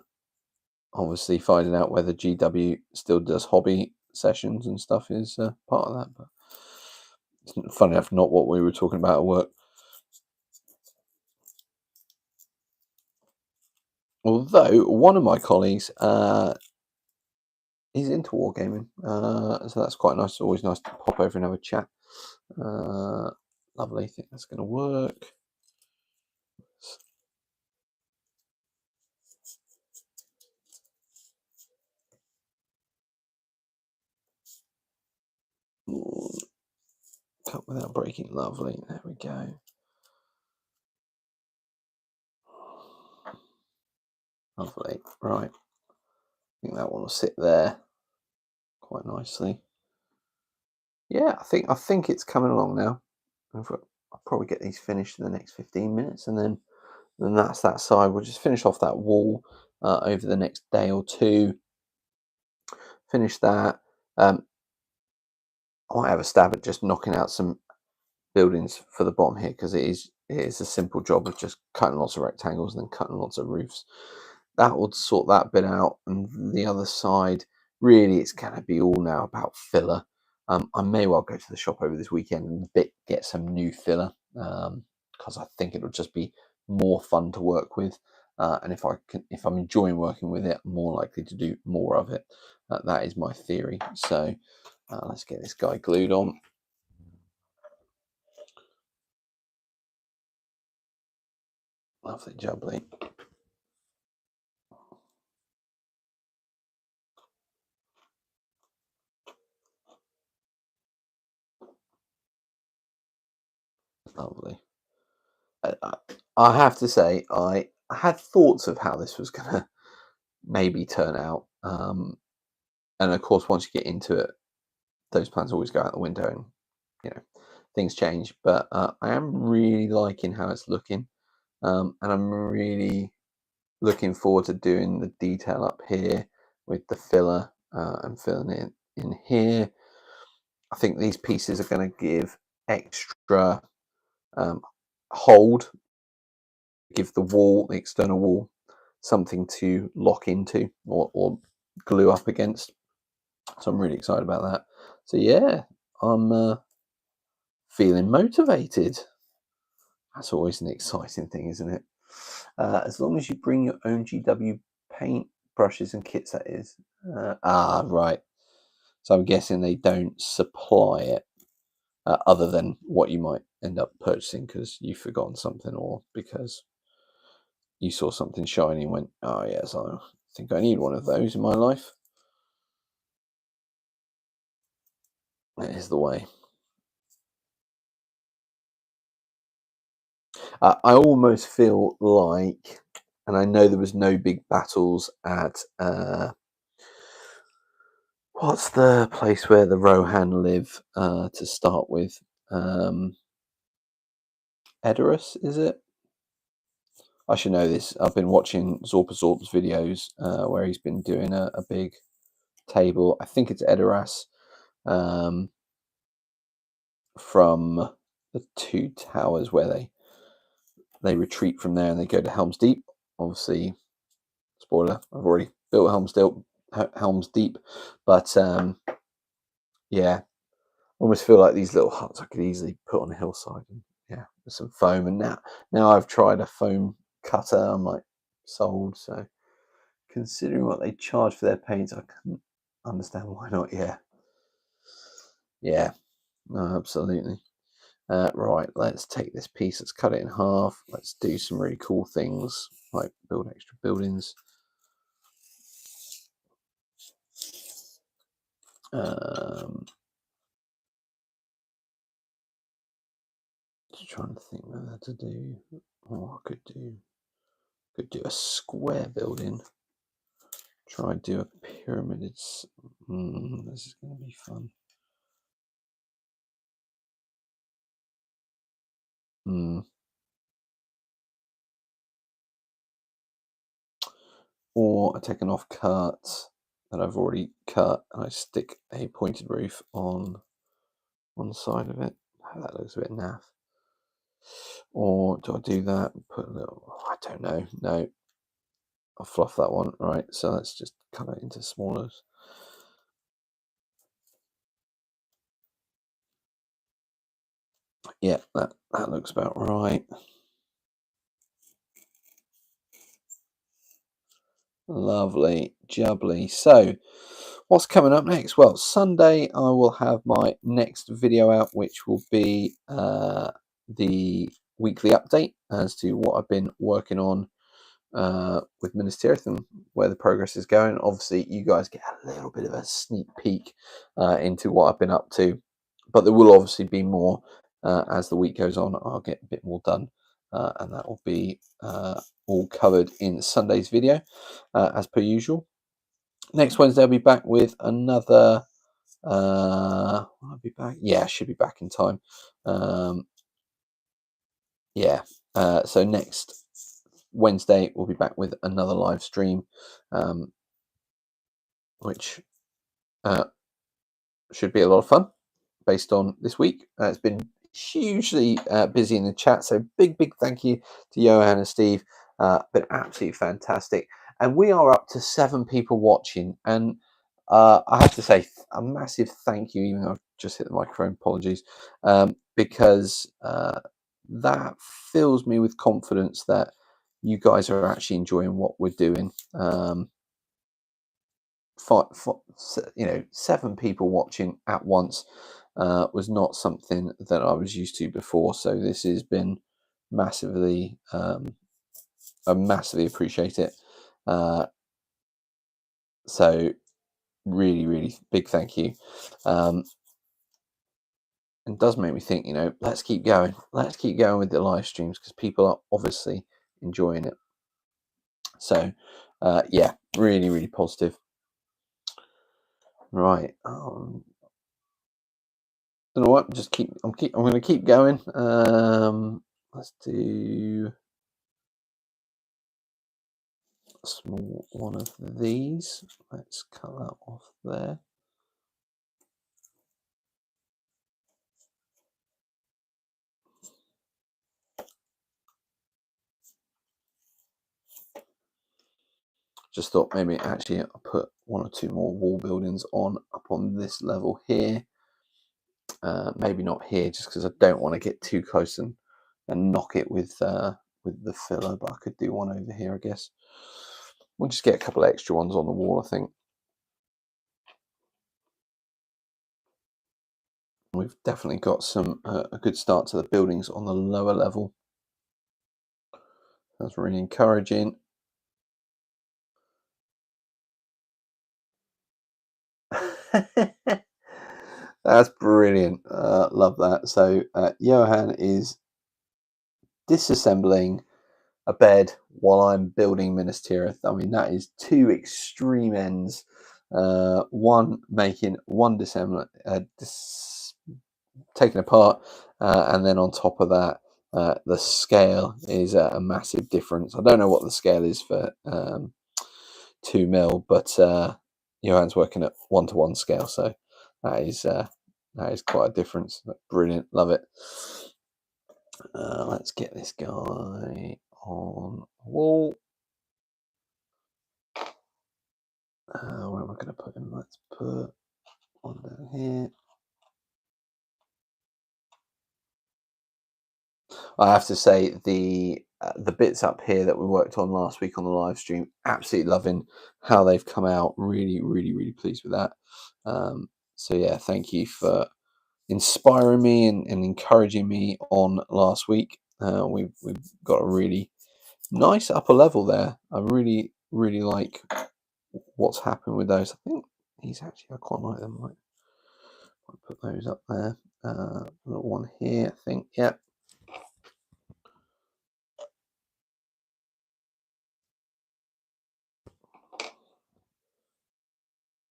[SPEAKER 1] Obviously, finding out whether GW still does hobby sessions and stuff is part of that. But it's funny enough, not what we were talking about at work. Although one of my colleagues is into wargaming, so that's quite nice. It's always nice to pop over and have a chat. Lovely. I think that's going to work. Cut without breaking. Lovely. There we go. Lovely. Right. I think that one will sit there quite nicely. Yeah, I think it's coming along now. I'll probably get these finished in the next 15 minutes, and then that's that side. We'll just finish off that wall over the next day or two. Finish that. I might have a stab at just knocking out some buildings for the bottom here, because it is a simple job of just cutting lots of rectangles and then cutting lots of roofs. That would sort that bit out, and the other side, really, it's going to be all now about filler. I may well go to the shop over this weekend and get some new filler, because I think it'll just be more fun to work with. and if I'm enjoying working with it, I'm more likely to do more of it. That is my theory. So let's get this guy glued on. Lovely jubbly. Lovely. I have to say, I had thoughts of how this was going to maybe turn out. And of course, once you get into it, those plans always go out the window and, you know, things change. But I am really liking how it's looking. And I'm really looking forward to doing the detail up here with the filler and filling it in here. I think these pieces are going to give extra hold, give the external wall, something to lock into or glue up against. So I'm really excited about that. So yeah, I'm feeling motivated. That's always an exciting thing, isn't it? As long as you bring your own GW paint brushes and kits, that is. Right. So I'm guessing they don't supply it other than what you might end up purchasing because you've forgotten something or because you saw something shiny and went, oh yes, I think I need one of those in my life. That is the way. I almost feel like, and I know there was no big battles at what's the place where the Rohan live to start with? Edoras, is it? I should know this. I've been watching Zorp's videos where he's been doing a big table. I think it's Edoras from the Two Towers where they retreat from there and they go to Helm's Deep. Obviously, spoiler, I've already built Helm's Deep, but yeah, I almost feel like these little huts I could easily put on a hillside and yeah, with some foam. And now I've tried a foam cutter, I'm like sold. So considering what they charge for their paints, I can understand why not. Yeah, no, absolutely. Right, let's take this piece, let's cut it in half, let's do some really cool things like build extra buildings. Just trying to think whether to do. Oh, I could do a square building. Try and do a pyramid. This is going to be fun. Or I take an off cut that I've already cut and I stick a pointed roof on the side of it. Oh, that looks a bit naff. Or do I do that and put a little, I don't know. No, I'll fluff that one. Right, so let's just cut it into smaller. Yeah, that looks about right. Lovely, jubbly. So, what's coming up next? Well, Sunday I will have my next video out, which will be the weekly update as to what I've been working on with Minas Tirith and where the progress is going. Obviously, you guys get a little bit of a sneak peek into what I've been up to, but there will obviously be more as the week goes on. I'll get a bit more done, and that will be all covered in Sunday's video, as per usual. Next Wednesday, I'll be back with another. I'll be back. Yeah, I should be back in time. Yeah. So next Wednesday, we'll be back with another live stream, which should be a lot of fun based on this week. It's been hugely busy in the chat. So big thank you to Johan and Steve. Been absolutely fantastic. And we are up to 7 people watching. And I have to say a massive thank you, even though I've just hit the microphone, apologies, because that fills me with confidence that you guys are actually enjoying what we're doing. 7 people watching at once was not something that I was used to before. So this has been massively, I massively appreciate it. So really, really big thank you. And does make me think, let's keep going. Let's keep going with the live streams because people are obviously enjoying it. So, yeah, really, really positive. Right. Don't know what. I'm going to keep going. Let's do a small one of these. Let's cut that off there. Just thought maybe actually I'll put 1 or 2 more wall buildings up on this level here. Maybe not here, just because I don't want to get too close and knock it with the filler. But I could do one over here, I guess. We'll just get a couple of extra ones on the wall, I think. We've definitely got a good start to the buildings on the lower level. That's really encouraging. That's brilliant. Love that. So Johan is disassembling a bed while I'm building Minas Tirith. I mean, that is 2 extreme ends. One making one taken apart, and then on top of that, the scale is a massive difference. I don't know what the scale is for 2 mil, but Johan's working at 1-to-1 scale, so that is quite a difference. Brilliant, love it. Let's get this guy on a wall. Where am I going to put him? Let's put one down here. I have to say the bits up here that we worked on last week on the live stream, absolutely loving how they've come out. Really, really, really pleased with that. So yeah, thank you for inspiring me and encouraging me on last week. We've got a really nice upper level there. I really, really like what's happened with those. I think these actually, I quite like them. I'll put those up there. Little one here, I think. Yeah.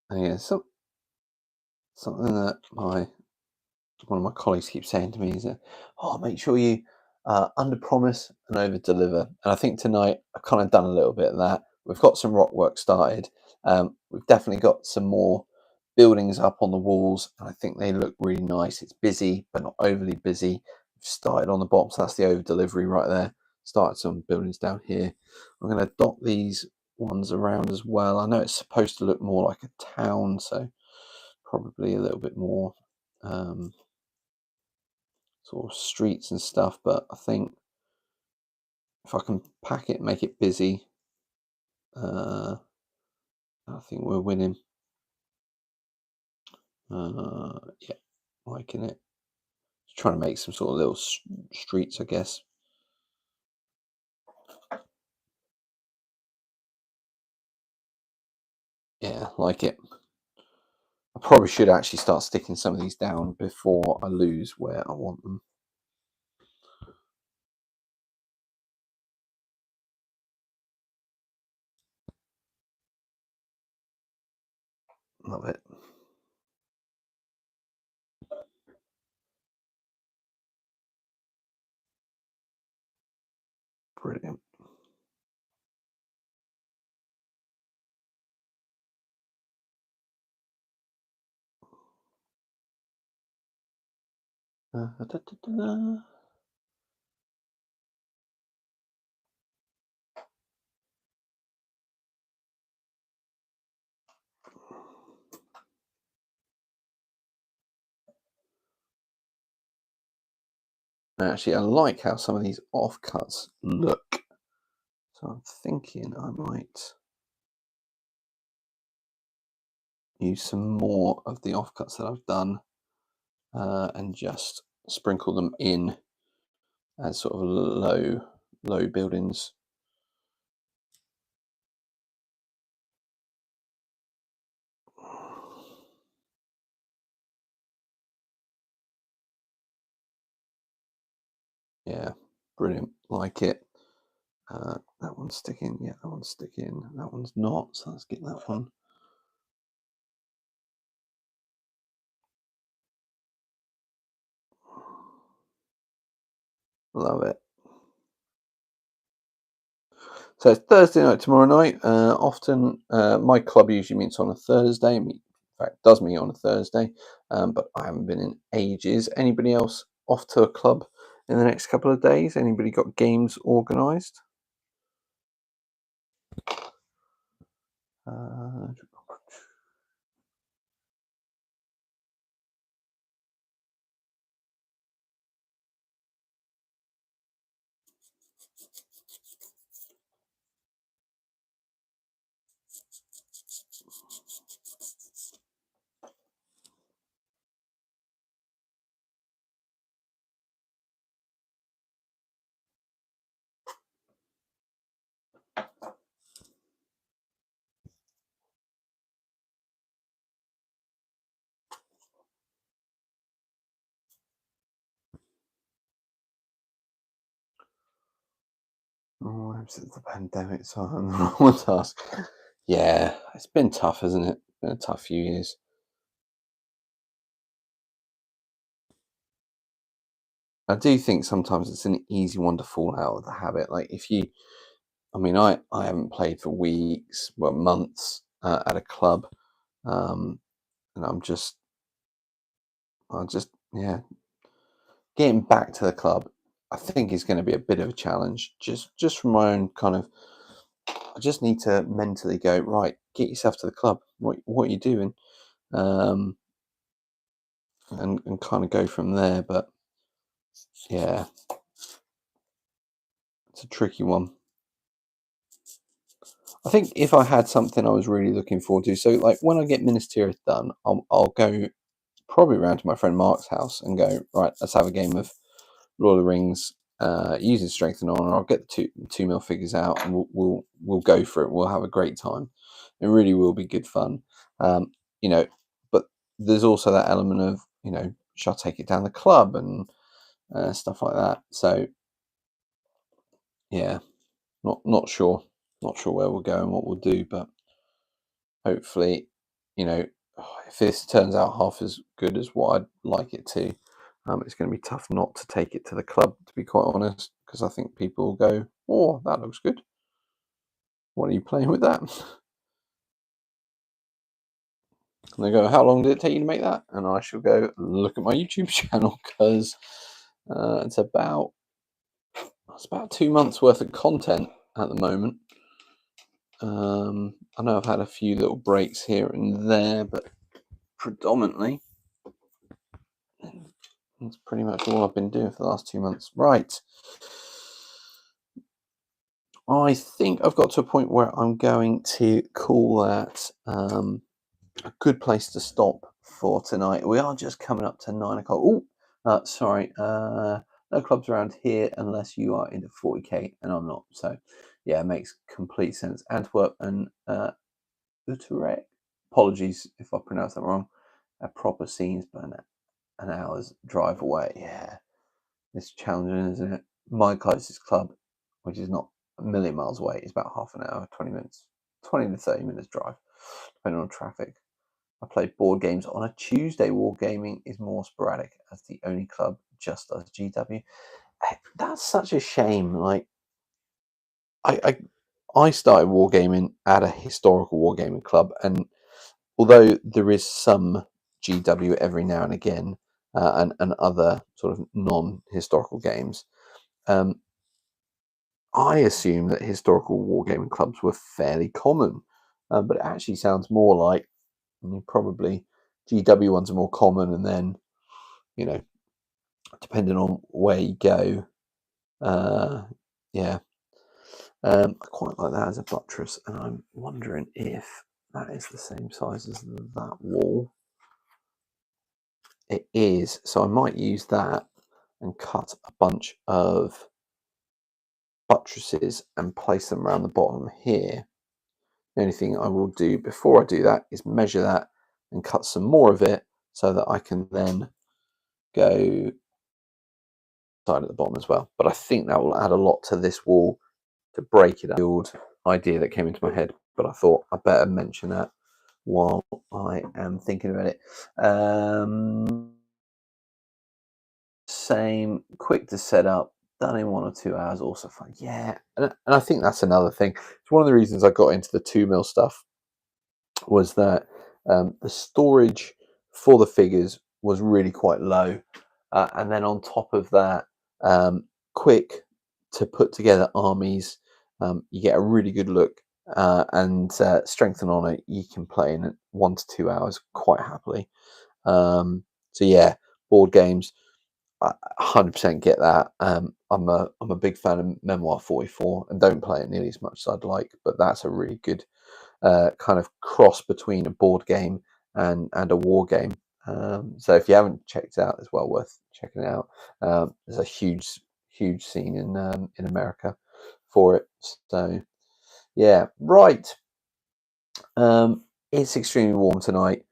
[SPEAKER 1] And yeah, something that one of my colleagues keeps saying to me is, make sure you under promise and over deliver. And I think tonight I've kind of done a little bit of that. We've got some rock work started. We've definitely got some more buildings up on the walls, and I think they look really nice. It's busy, but not overly busy. We've started on the bottom, so that's the over delivery right there. Started some buildings down here. I'm going to dot these ones around as well. I know it's supposed to look more like a town, so probably a little bit more sort of streets and stuff, but I think if I can pack it, make it busy, I think we're winning. Yeah, liking it. Just trying to make some sort of little streets, I guess. Yeah, like it. I probably should actually start sticking some of these down before I lose where I want them. Love it. Brilliant. Actually, I like how some of these offcuts look. So I'm thinking I might use some more of the offcuts that I've done and just sprinkle them in as sort of low buildings. Yeah, brilliant. Like it. That one's sticking. Yeah, that one's sticking. That one's not. So let's get that one. Love it. So it's Thursday night, tomorrow night. Often my club usually meets on a Thursday. In fact, does meet on a Thursday, but I haven't been in ages. Anybody else off to a club in the next couple of days? Anybody got games organised? Oh, since the pandemic, so I'm the wrong one to ask. Yeah, it's been tough, hasn't it? It's been a tough few years. I do think sometimes it's an easy one to fall out of the habit. Like if you, I mean, I haven't played for weeks, well, months at a club, and yeah, getting back to the club. I think is going to be a bit of a challenge. Just from my own kind of, I just need to mentally go right. Get yourself to the club. What are you doing? Um, and kind of go from there. But yeah, it's a tricky one. I think if I had something I was really looking forward to, so like when I get Minas Tirith done, I'll go probably around to my friend Mark's house and go right. Let's have a game of Lord of the Rings using Strength and Honor. I'll get the two mil figures out and we'll go for it. We'll have a great time. It really will be good fun. You know, but there's also that element of shall I take it down the club and stuff like that. So yeah, not sure where we'll go and what we'll do, but hopefully, if this turns out half as good as what I'd like it to, it's going to be tough not to take it to the club, to be quite honest, because I think people will go, "Oh, that looks good. What are you playing with that?" And they go, "How long did it take you to make that?" And I shall go, "Look at my YouTube channel because it's about 2 months worth of content at the moment." I know I've had a few little breaks here and there, but predominantly that's pretty much all I've been doing for the last 2 months. Right. I think I've got to a point where I'm going to call that a good place to stop for tonight. We are just coming up to 9 o'clock. Oh, sorry. No clubs around here unless you are into 40k, and I'm not. So, yeah, it makes complete sense. Antwerp and Utrecht. Apologies if I pronounced that wrong. Proper scenes, but an hour's drive away. Yeah, it's challenging, isn't it? My closest club, which is not a million miles away, is about half an hour, 20 minutes, 20 to 30 minutes drive, depending on traffic. I play board games on a Tuesday. Wargaming is more sporadic as the only club just does GW. That's such a shame. Like, I started wargaming at a historical wargaming club, and although there is some GW every now and again, and other sort of non-historical games, I assume that historical wargaming clubs were fairly common, but it actually sounds more like probably GW ones are more common, and then depending on where you go, yeah, I quite like that as a buttress, and I'm wondering if that is the same size as that wall. It is, so I might use that and cut a bunch of buttresses and place them around the bottom here. The only thing I will do before I do that is measure that and cut some more of it so that I can then go side at the bottom as well. But I think that will add a lot to this wall to break it up. The idea that came into my head, but I thought I better mention that while I am thinking about it. Same, quick to set up, done in 1 or 2 hours, also fun. Yeah, and I think that's another thing. It's one of the reasons I got into the 2mm stuff was that the storage for the figures was really quite low, and then on top of that, quick to put together armies. You get a really good look, and strengthen on it. You can play in 1 to 2 hours quite happily. So yeah, board games, I 100% get that. I'm a big fan of Memoir 44 and don't play it nearly as much as I'd like, but that's a really good kind of cross between a board game and a war game. So if you haven't checked it out, it's well worth checking it out. There's a huge scene in America for it. So yeah, right. It's extremely warm tonight.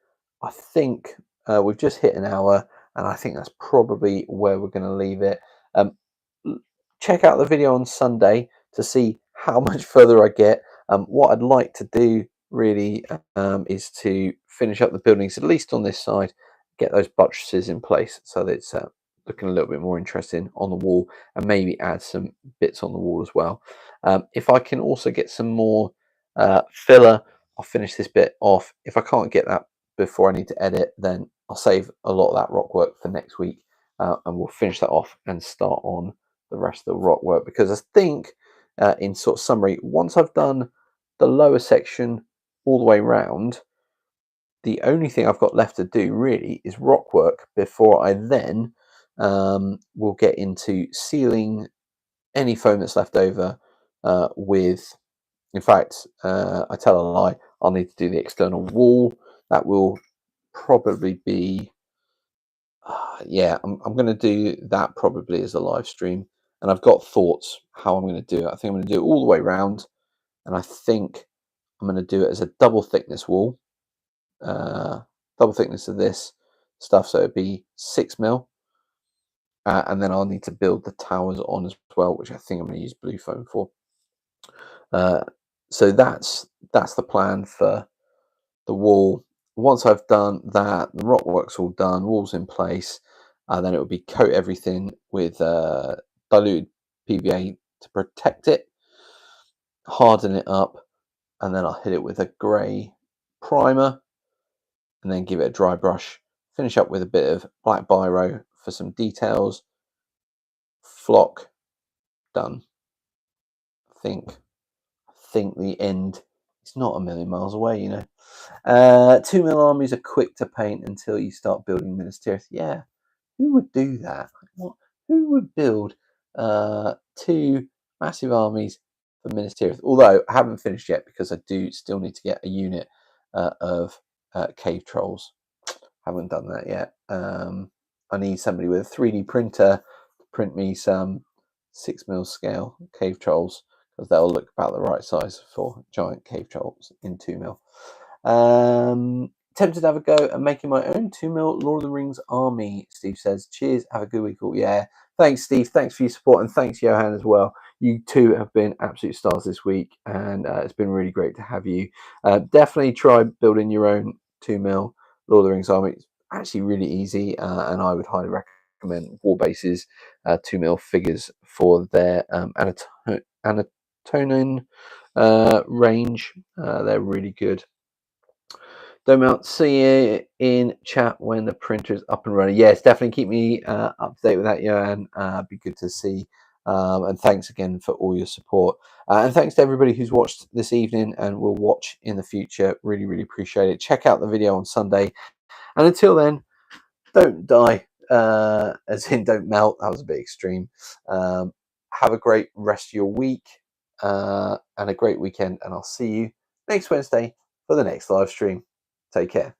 [SPEAKER 1] I think we've just hit an hour, and I think that's probably where we're going to leave it. Check out the video on Sunday to see how much further I get. What I'd like to do really is to finish up the buildings, at least on this side, get those buttresses in place so that it's looking a little bit more interesting on the wall, and maybe add some bits on the wall as well. If I can also get some more filler, I'll finish this bit off. If I can't get that before I need to edit, then I'll save a lot of that rock work for next week, and we'll finish that off and start on the rest of the rock work, because I think in sort of summary, once I've done the lower section all the way round, the only thing I've got left to do really is rock work before I then will get into sealing any foam that's left over with, in fact, I tell a lie, I'll need to do the external wall. That will probably be, yeah, I'm going to do that probably as a live stream. And I've got thoughts how I'm going to do it. I think I'm going to do it all the way around. And I think I'm going to do it as a double thickness wall. Double thickness of this stuff. So it'd be 6mm. And then I'll need to build the towers on as well, which I think I'm going to use blue foam for. So that's the plan for the wall. Once I've done that, the rock work's all done, walls in place, then it will be coat everything with diluted PVA to protect it, harden it up, and then I'll hit it with a grey primer, and then give it a dry brush. Finish up with a bit of black biro for some details. Flock, done. I think the end is not a million miles away, you know. 2mm armies are quick to paint until you start building Minas Tirith. Yeah, who would do that? What? Who would build 2 massive armies for Minas Tirith? Although I haven't finished yet because I do still need to get a unit of cave trolls. Haven't done that yet. I need somebody with a 3D printer to print me some 6mm scale cave trolls, because they'll look about the right size for giant cave trolls in 2mm. Tempted to have a go at making my own 2mm Lord of the Rings army, Steve says. Cheers, have a good week. Oh, yeah. Thanks, Steve. Thanks for your support, and thanks, Johan, as well. You two have been absolute stars this week, and it's been really great to have you. Definitely try building your own 2mm Lord of the Rings army. It's actually really easy, and I would highly recommend Warbase's 2mm figures for their Anatonin range. They're really good. Don't melt. See you in chat when the printer is up and running. Yes, definitely keep me up to date with that, Johan. Be good to see. And thanks again for all your support. And thanks to everybody who's watched this evening and will watch in the future. Really, really appreciate it. Check out the video on Sunday. And until then, don't die, as in don't melt. That was a bit extreme. Have a great rest of your week. and a great weekend, and I'll see you next Wednesday for the next live stream. Take care.